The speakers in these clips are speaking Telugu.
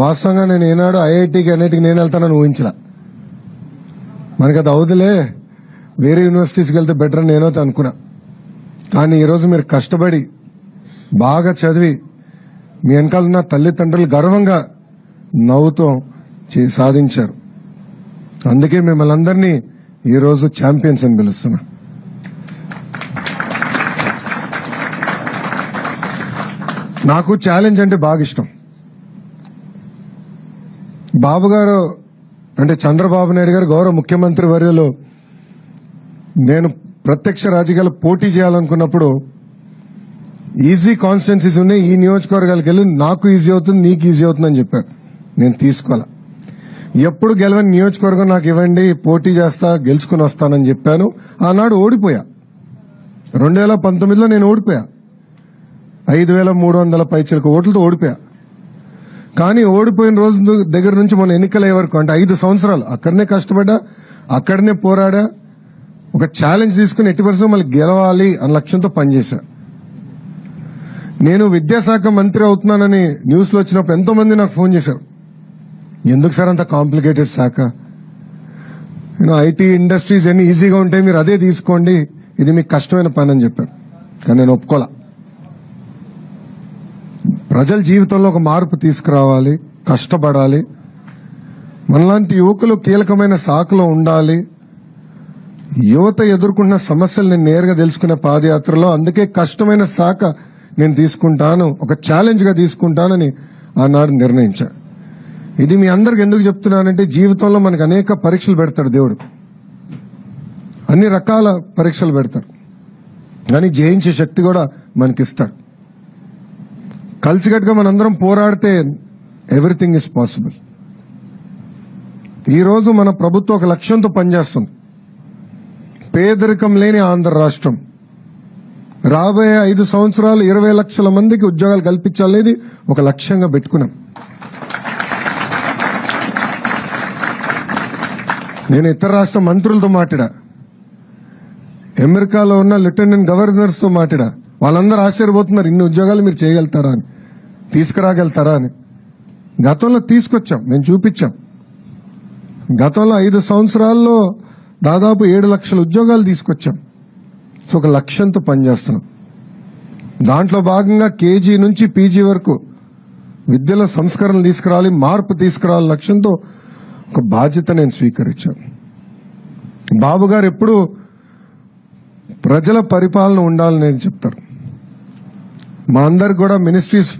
వాస్తవంగా నేను ఏనాడు ఐఐటికి అన్నిటికి నేను వెళ్తానని ఊహించలా. మనకి అది అవుతులే, వేరే యూనివర్సిటీస్కి వెళ్తే బెటర్ అని నేనైతే అనుకున్నా. కానీ ఈరోజు మీరు కష్టపడి బాగా చదివి మీ వెనకాలన్న తల్లిదండ్రులు గర్వంగా నవ్వుతూ సాధించారు. అందుకే మిమ్మల్ని అందరినీ ఈరోజు ఛాంపియన్స్ అని పిలుస్తున్నా. నాకు ఛాలెంజ్ అంటే బాగా ఇష్టం. బాబు గారు అంటే చంద్రబాబు నాయుడు గారు గౌరవ ముఖ్యమంత్రి వర్యులు నేను ప్రత్యక్ష రాజకీయాలు పోటీ చేయాలనుకున్నప్పుడు ఈజీ కాన్స్టిట్యున్సీస్ ఉన్నాయి, ఈ నియోజకవర్గాలకు వెళ్ళి నాకు ఈజీ అవుతుంది నీకు ఈజీ అవుతుంది అని చెప్పారు. నేను తీసుకోవాలా. ఎప్పుడు గెలవని నియోజకవర్గం నాకు ఇవ్వండి, పోటీ చేస్తా, గెలుచుకుని వస్తానని చెప్పాను. ఆనాడు ఓడిపోయా. 2019లో నేను ఓడిపోయా. 5,300 పైచిలకు ఓట్లతో ఓడిపోయా. కానీ ఓడిపోయిన రోజు దగ్గర నుంచి మన ఎన్నికలయ్యే వరకు అంటే 5 సంవత్సరాలు అక్కడనే కష్టపడ్డా, అక్కడనే పోరాడా, ఒక ఛాలెంజ్ తీసుకుని ఎట్టి పరిస్థితుల్లో మళ్ళీ గెలవాలి అన్న లక్ష్యంతో పనిచేశా. నేను విద్యాశాఖ మంత్రి అవుతున్నానని న్యూస్ లో వచ్చినప్పుడు ఎంతో మంది నాకు ఫోన్ చేశారు. ఎందుకు సార్ అంత కాంప్లికేటెడ్ శాఖ, ఐటీ ఇండస్ట్రీస్ ఎన్ని ఈజీగా ఉంటాయి, మీరు అదే తీసుకోండి, ఇది మీకు కష్టమైన పని అని చెప్పారు. కానీ నేను ఒప్పుకోలా. ప్రజల జీవితంలో ఒక మార్పు తీసుకురావాలి, కష్టపడాలి, మనలాంటి యువకులు కీలకమైన శాఖలో ఉండాలి, యువత ఎదుర్కొన్న సమస్యలు నేను నేరుగా తెలుసుకునే పాదయాత్రలో. అందుకే కష్టమైన శాఖ నేను తీసుకుంటాను, ఒక ఛాలెంజ్ గా తీసుకుంటానని ఆనాడు నిర్ణయించా. ఇది మీ అందరికి ఎందుకు చెప్తున్నానంటే జీవితంలో మనకు అనేక పరీక్షలు పెడతాడు దేవుడు, అన్ని రకాల పరీక్షలు పెడతాడు, కానీ జయించే శక్తి కూడా మనకిస్తాడు. కలిసికట్టుగా మనందరం పోరాడితే ఎవ్రీథింగ్ ఇస్ పాసిబుల్. ఈరోజు మన ప్రభుత్వం ఒక లక్ష్యంతో పనిచేస్తుంది. పేదరికం లేని ఆంధ్ర రాష్ట్రం, రాబోయే 5 సంవత్సరాలు 20 లక్షల మందికి ఉద్యోగాలు కల్పించాలనేది ఒక లక్ష్యంగా పెట్టుకున్నాం. నేను ఇతర రాష్ట్ర మంత్రులతో మాట్లాడా, అమెరికాలో ఉన్న లెఫ్టినెంట్ గవర్నర్స్ తో మాట్లాడా. వాళ్ళందరూ ఆశ్చర్యపోతున్నారు, ఇన్ని ఉద్యోగాలు మీరు చేయగలుగుతారా అని, తీసుకురాగలుగుతారా అని. గతంలో తీసుకొచ్చాం, మేము చూపించాం. గతంలో 5 సంవత్సరాల్లో దాదాపు 7 లక్షల ఉద్యోగాలు తీసుకొచ్చాం. సో ఒక లక్ష్యంతో పనిచేస్తున్నాం. దాంట్లో భాగంగా కేజీ నుంచి పీజీ వరకు విద్యలో సంస్కరణలు తీసుకురావాలి, మార్పు తీసుకురావాలి లక్ష్యంతో ఒక బాధ్యత నేను స్వీకరించాను. బాబు గారు ఎప్పుడు ప్రజల పరిపాలన ఉండాలని చెప్తారు. మా అందరికి కూడా మినిస్ట్రీస్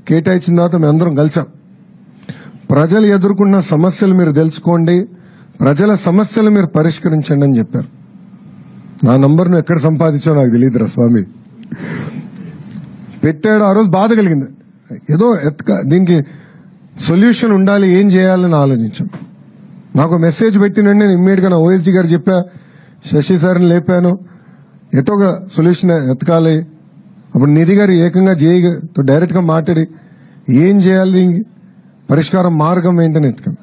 కేటాయించిన తర్వాత మేము అందరం కలిసాం. ప్రజలు ఎదుర్కొన్న సమస్యలు మీరు తెలుసుకోండి, ప్రజల సమస్యలు మీరు పరిష్కరించండి అని చెప్పారు. నా నంబర్ నువ్వు ఎక్కడ సంపాదించావు నాకు తెలియదురా స్వామి. పెట్టాడు. ఆ రోజు బాధ కలిగింది. ఏదో దీనికి సొల్యూషన్ ఉండాలి, ఏం చేయాలని ఆలోచించాం. నాకు మెసేజ్ పెట్టినండి, నేను ఇమ్మీడియట్ గా నా ఓఎస్డీ గారు చెప్పా, శశి సార్ని లేపాను, ఎటో ఒక సొల్యూషన్ ఎతకాలి. అప్పుడు నిధి గారు ఏకంగా జేఈతో డైరెక్ట్ గా మాట్లాడి ఏం చేయాలి, పరిష్కారం మార్గం ఏంటని ఎత్తుకాం.